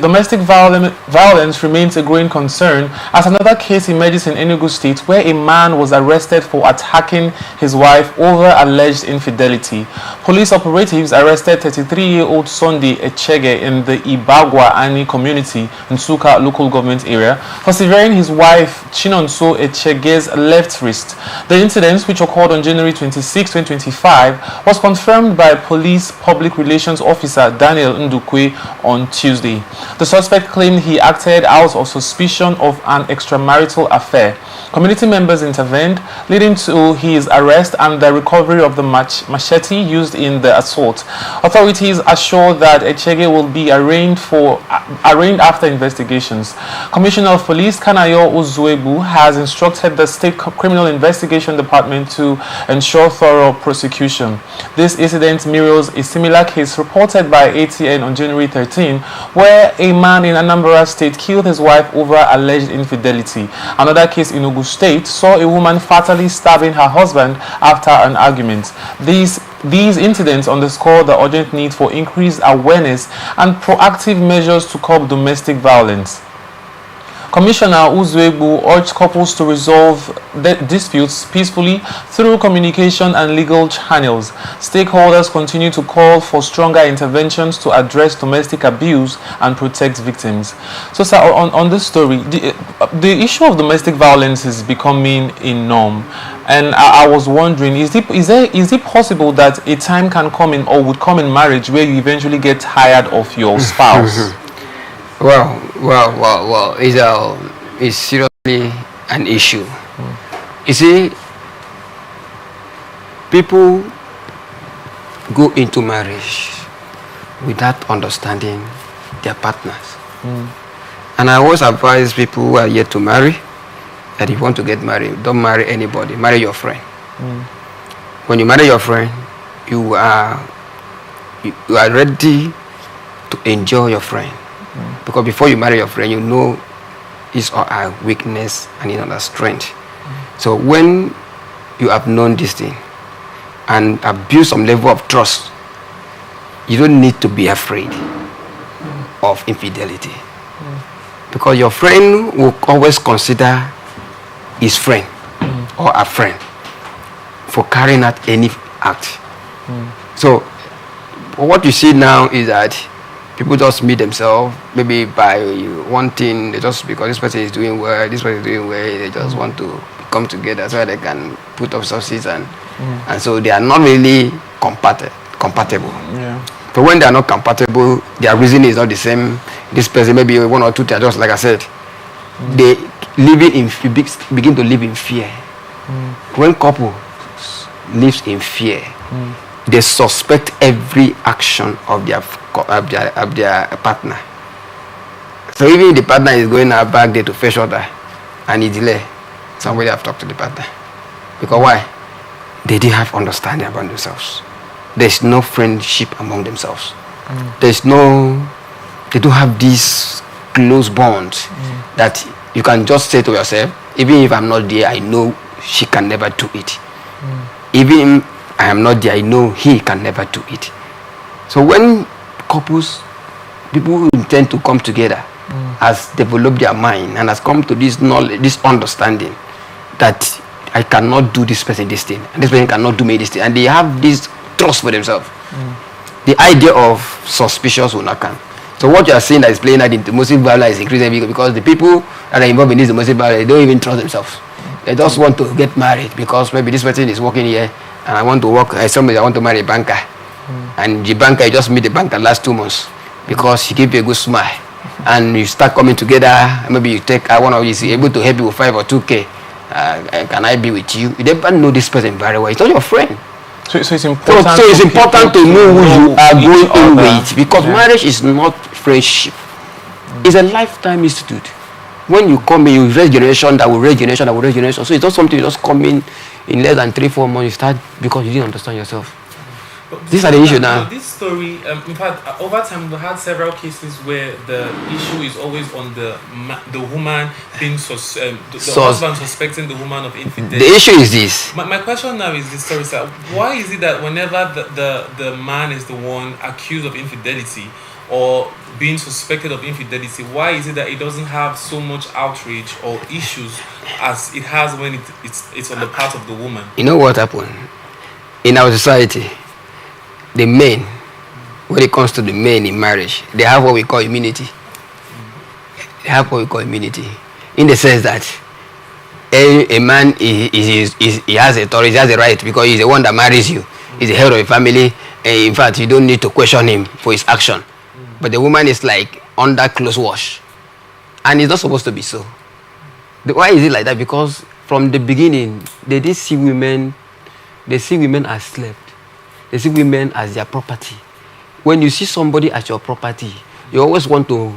Domestic violence remains a growing concern as another case emerges in Enugu State where a man was arrested for attacking his wife over alleged infidelity. Police operatives arrested 33-year-old Sunday Echege in the Ibagwa Ani community in Suka local government area for severing his wife Chinonso Echege's left wrist. The incident, which occurred on January 26, 2025, was confirmed by police public relations officer Daniel Ndukwe on Tuesday. The suspect claimed he acted out of suspicion of an extramarital affair. Community members intervened, leading to his arrest and the recovery of the machete used in the assault. Authorities assure that Echege will be arraigned after investigations. Commissioner of Police Kanayo Uzuebu has instructed the State Criminal Investigation Department to ensure thorough prosecution. This incident mirrors a similar case reported by ATN on January 13, where a man in Anambra State killed his wife over alleged infidelity. Another case in Enugu State saw a woman fatally stabbing her husband after an argument. These incidents underscore the urgent need for increased awareness and proactive measures to curb domestic violence. Commissioner Uzuebu urged couples to resolve disputes peacefully through communication and legal channels. Stakeholders continue to call for stronger interventions to address domestic abuse and protect victims. So, sir, on this story, the issue of domestic violence is becoming a norm. And I was wondering, is it possible that a time can come in or would come in marriage where you eventually get tired of your spouse? Well, it's seriously an issue. You see, people go into marriage without understanding their partners. And I always advise people who are yet to marry that if you want to get married, don't marry anybody, marry your friend. When you marry your friend, you are ready to enjoy your friend. Because before you marry your friend, you know his or her weakness and his or her strength. So when you have known this thing and have built some level of trust, you don't need to be afraid of infidelity. Because your friend will always consider his friend or a friend for carrying out any act. So what you see now is that people just meet themselves, maybe by one thing, just because this person is doing well, this person is doing well, they just want to come together so they can put up sources and so they are not really compatible. Yeah. But when they are not compatible, their reason is not the same. This person, maybe one or two things, just like I said, they begin to live in fear. When couple lives in fear, they suspect every action of their partner. So even if the partner is going out back there to fetch water and he delay, somebody have talked to the partner. Because why? They didn't have understanding about themselves. There's no friendship among themselves. They don't have this close bond that you can just say to yourself, even if I'm not there, I know she can never do it. Even I am not there, I know he can never do it. So when people who intend to come together, has developed their mind and has come to this knowledge, this understanding that I cannot do this person this thing, and this person cannot do me this thing, and they have this trust for themselves. The idea of suspicious will not come. So what you are saying that is playing out in domestic violence is increasing because the people that are involved in this domestic violence, they don't even trust themselves. They just want to get married because maybe this person is working here and I want to work as somebody, I want to marry a banker. And the banker, you just meet the banker last 2 months because he gave you a good smile. And you start coming together, maybe you take one of these, able to help you with 5 or 2K. Can I be with you? You never know this person very well. It's not your friend. So it's important. So it's important to know who you are going in with, because marriage is not friendship. It's a lifetime institute. When you come in, you raise generation that will raise generation that will raise generation. So it's not something you just come in less than 3-4 months. You start because you didn't understand yourself. These are the issues now. This story, in fact, over time we had several cases where the issue is always on the woman being the husband suspecting the woman of infidelity. The issue is this. My question now is this story, sir. Why is it that whenever the man is the one accused of infidelity, or being suspected of infidelity, why is it that it doesn't have so much outrage or issues as it has when it's on the part of the woman? You know what happened? In our society, the men, when it comes to the men in marriage, they have what we call immunity. They have what we call immunity. In the sense that a man he has authority, he has a right because he's the one that marries you. He's the head of a family. And in fact, you don't need to question him for his action. But the woman is like under close watch. And it's not supposed to be so. Why is it like that? Because from the beginning, they did see women, they see women as slaves. They see women as their property. When you see somebody as your property, you always want to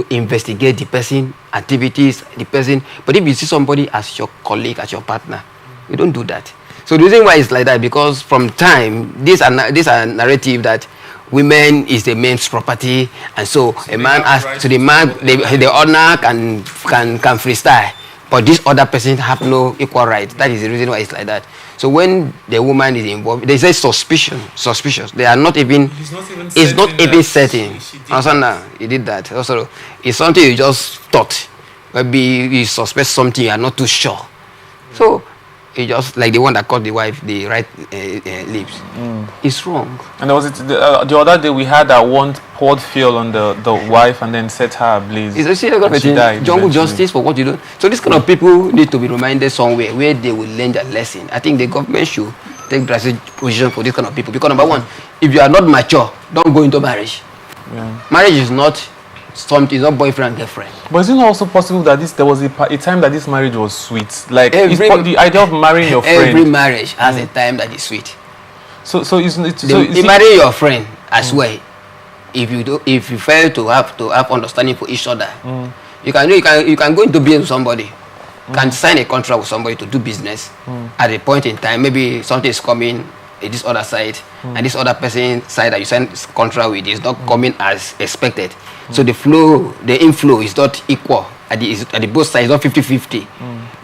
investigate the person, activities, the person. But if you see somebody as your colleague, as your partner, you don't do that. So the reason why it's like that, because from time, this are narrative that women is the man's property, and so a man has to the man, the owner can freestyle, but this other person have no equal right. That is the reason why it's like that. So when the woman is involved, they say suspicious. They are not even. It's not even certain. Also now, he did that. Also, it's something you just thought. Maybe you suspect something you are not too sure. So. It's just like the one that caught the wife the right lips. It's wrong. And there was the other day we had that one poured fuel on the wife and then set her ablaze. It's actually she died. Jungle justice for what you do. So this kind of people need to be reminded somewhere where they will learn their lesson. I think the government should take drastic position for this kind of people. Because number one, if you are not mature, don't go into marriage. Yeah. Marriage is not something, it's not boyfriend and girlfriend. But is it also possible that there was a time that this marriage was sweet? Like the idea of marrying your friend. Every marriage has a time that is sweet. So you marry your friend as well. If you fail to have understanding for each other, you can go into business with somebody. You can sign a contract with somebody to do business. At a point in time, maybe something is coming at this other side, and this other person side that you sign contract with is not coming as expected. So the inflow is not equal at the both sides, not 50-50.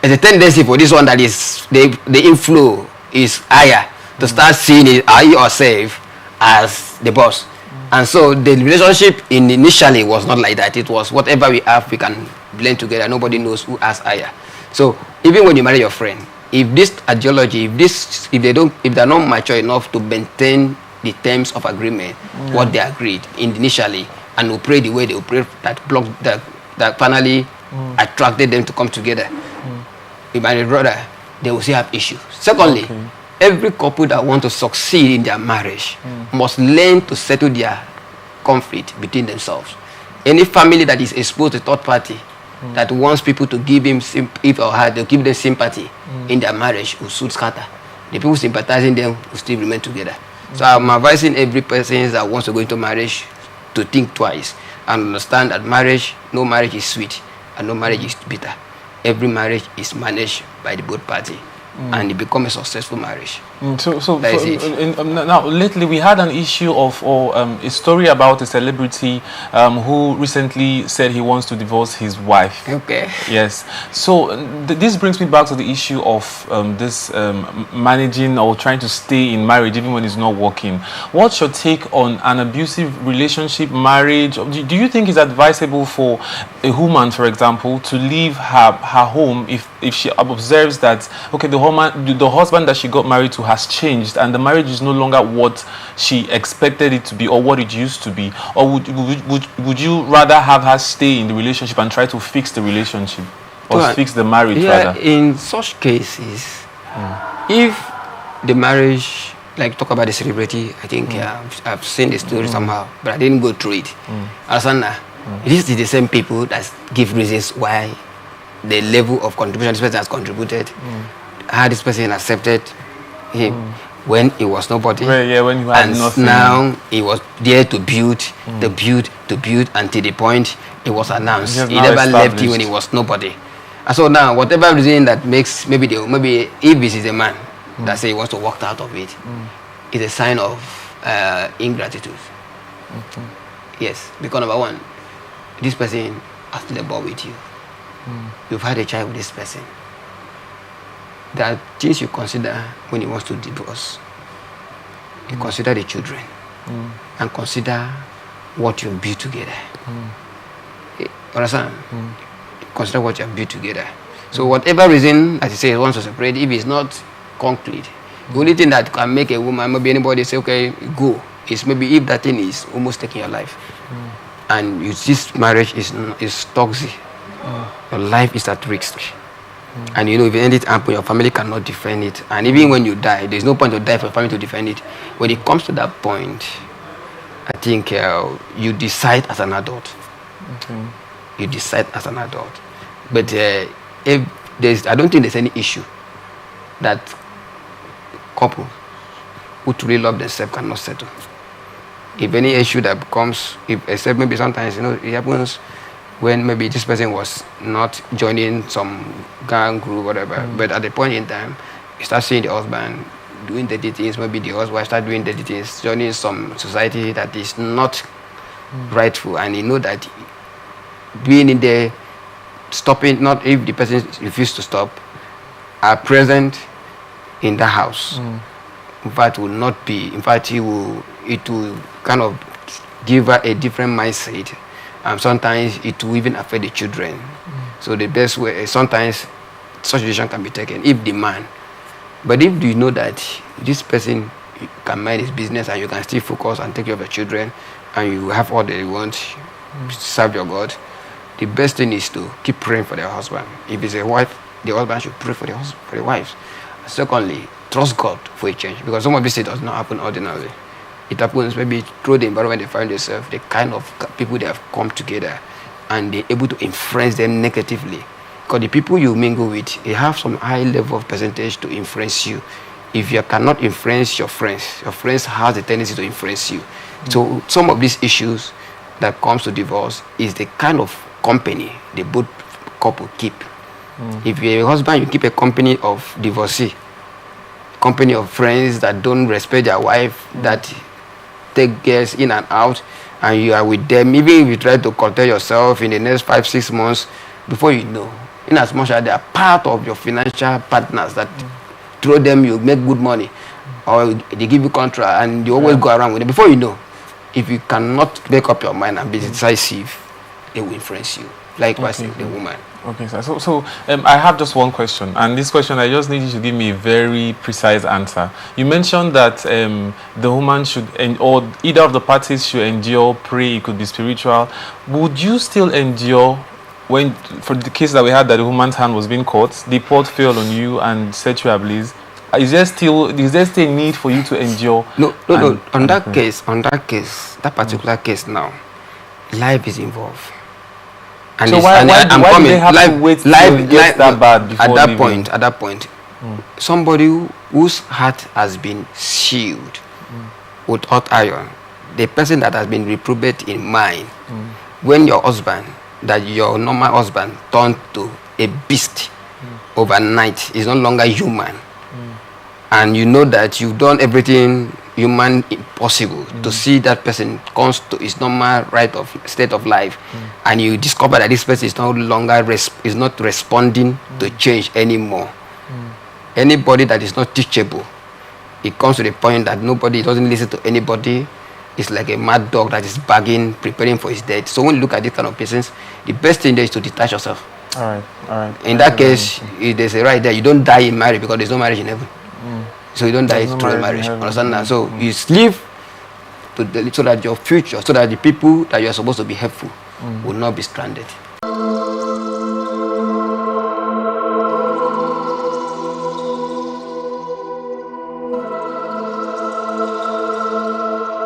There's a tendency for this one that is the inflow is higher to start seeing it yourself as the boss. And so the relationship initially was not like that. It was whatever we have, we can blend together. Nobody knows who has higher. So even when you marry your friend, if this ideology, if they're not mature enough to maintain the terms of agreement, what they agreed initially, and operate the way they operate, that finally attracted them to come together. With my brother, they will still have issues. Secondly, every couple that want to succeed in their marriage must learn to settle their conflict between themselves. Any family that is exposed to third party, that wants people to give him, if or her, they'll give them sympathy in their marriage, will soon scatter. The people sympathizing them will still remain together. So I'm advising every person that wants to go into marriage to think twice and understand that no marriage is sweet and no marriage is bitter. Every marriage is managed by the both party and it becomes a successful marriage. Now, lately we had an issue of a story about a celebrity who recently said he wants to divorce his wife. Okay. Yes. So this brings me back to the issue of this managing or trying to stay in marriage even when it's not working. What's your take on an abusive relationship, marriage? Do you think it's advisable for a woman, for example, to leave her home if she observes that, okay, the husband that she got married to has changed and the marriage is no longer what she expected it to be or what it used to be? Or would you rather have her stay in the relationship and try to fix the relationship or fix the marriage rather? In such cases, if the marriage, like talk about the celebrity, I think I've seen the story somehow, but I didn't go through it. This is the same people that give reasons why the level of contribution this person has contributed, how this person accepted him when he was nobody. When he had nothing. Now he was there to build, to build until the point it was announced. He never left you when he was nobody. And so now, whatever reason that makes, maybe if this is a man that say he wants to walk out of it, it's a sign of ingratitude. Yes, because number one, this person has to labor with you. You've had a child with this person. There are things you consider when he wants to divorce. You consider the children. and consider what you build together. Understand? Consider what you have built together. So whatever reason, as you say, wants to separate, if it's not concrete, the only thing that can make a woman, maybe anybody say, okay, go, is maybe if that thing is almost taking your life. And this marriage is toxic. Your life is at risk. And you know, if you end it up, your family cannot defend it. And even when you die, there's no point to die for your family to defend it. When it comes to that point, I think you decide as an adult. You decide as an adult. But if I don't think there's any issue that couple who truly love themselves cannot settle. If any issue that comes, except maybe sometimes, you know, it happens when maybe this person was not joining some gang group, whatever. But at the point in time, you start seeing the husband doing dirty things, maybe the husband start doing dirty things, joining some society that is not rightful, and you know that being in there, stopping, not if the person refuses to stop, are present in the house. In fact, will not be, in fact, it will kind of give her a different mindset. Sometimes it will even affect the children. So the best way, sometimes such decision can be taken if the man. But if you know that this person can mind his business and you can still focus and take care of your children and you have all that you want to serve your God, the best thing is to keep praying for their husband. If it's a wife, the husband should pray for the wives. Secondly, trust God for a change, because some of this does not happen ordinarily. It happens maybe through the environment they find themselves, the kind of people they have come together, and they're able to influence them negatively. Because the people you mingle with, they have some high level of percentage to influence you. If you cannot influence your friends have the tendency to influence you. So some of these issues that comes to divorce is the kind of company the both couple keep. If you're a husband, you keep a company of divorcee, company of friends that don't respect their wife, that take girls in and out, and you are with them. Even if you try to curtail yourself in the next 5-6 months, before you know, in as much as they are part of your financial partners, that through them you make good money, or they give you contract and you always go around with them. Before you know, if you cannot make up your mind and be decisive, they will influence you. Likewise, the woman. Okay, sir. So I have just one question, and this question I just need you to give me a very precise answer. You mentioned that the woman should, or either of the parties should endure, pray. It could be spiritual. Would you still endure when, for the case that we had, that the woman's hand was being caught, the pot fell on you and set you ablaze? Is there still a need for you to endure? No. On that case, that particular case now, life is involved. And so why do they have to wait till it gets that bad before leaving? At that point, somebody whose heart has been sealed with hot iron, the person that has been reprobate in mind, when your husband, that your normal husband, turned to a beast overnight, is no longer human, and you know that you've done everything human impossible to see that person comes to his normal right of state of life, and you discover that this person is no longer is not responding to change anymore. Anybody that is not teachable, it comes to the point that nobody doesn't listen to anybody. It's like a mad dog that is begging, preparing for his death. So when you look at this kind of persons, the best thing there is to detach yourself. All right. In that case, there's a right there. You don't die in marriage, because there's no marriage in heaven. So you don't die through the marriage. Understand that? So you live so that your future, so that the people that you are supposed to be helpful will not be stranded.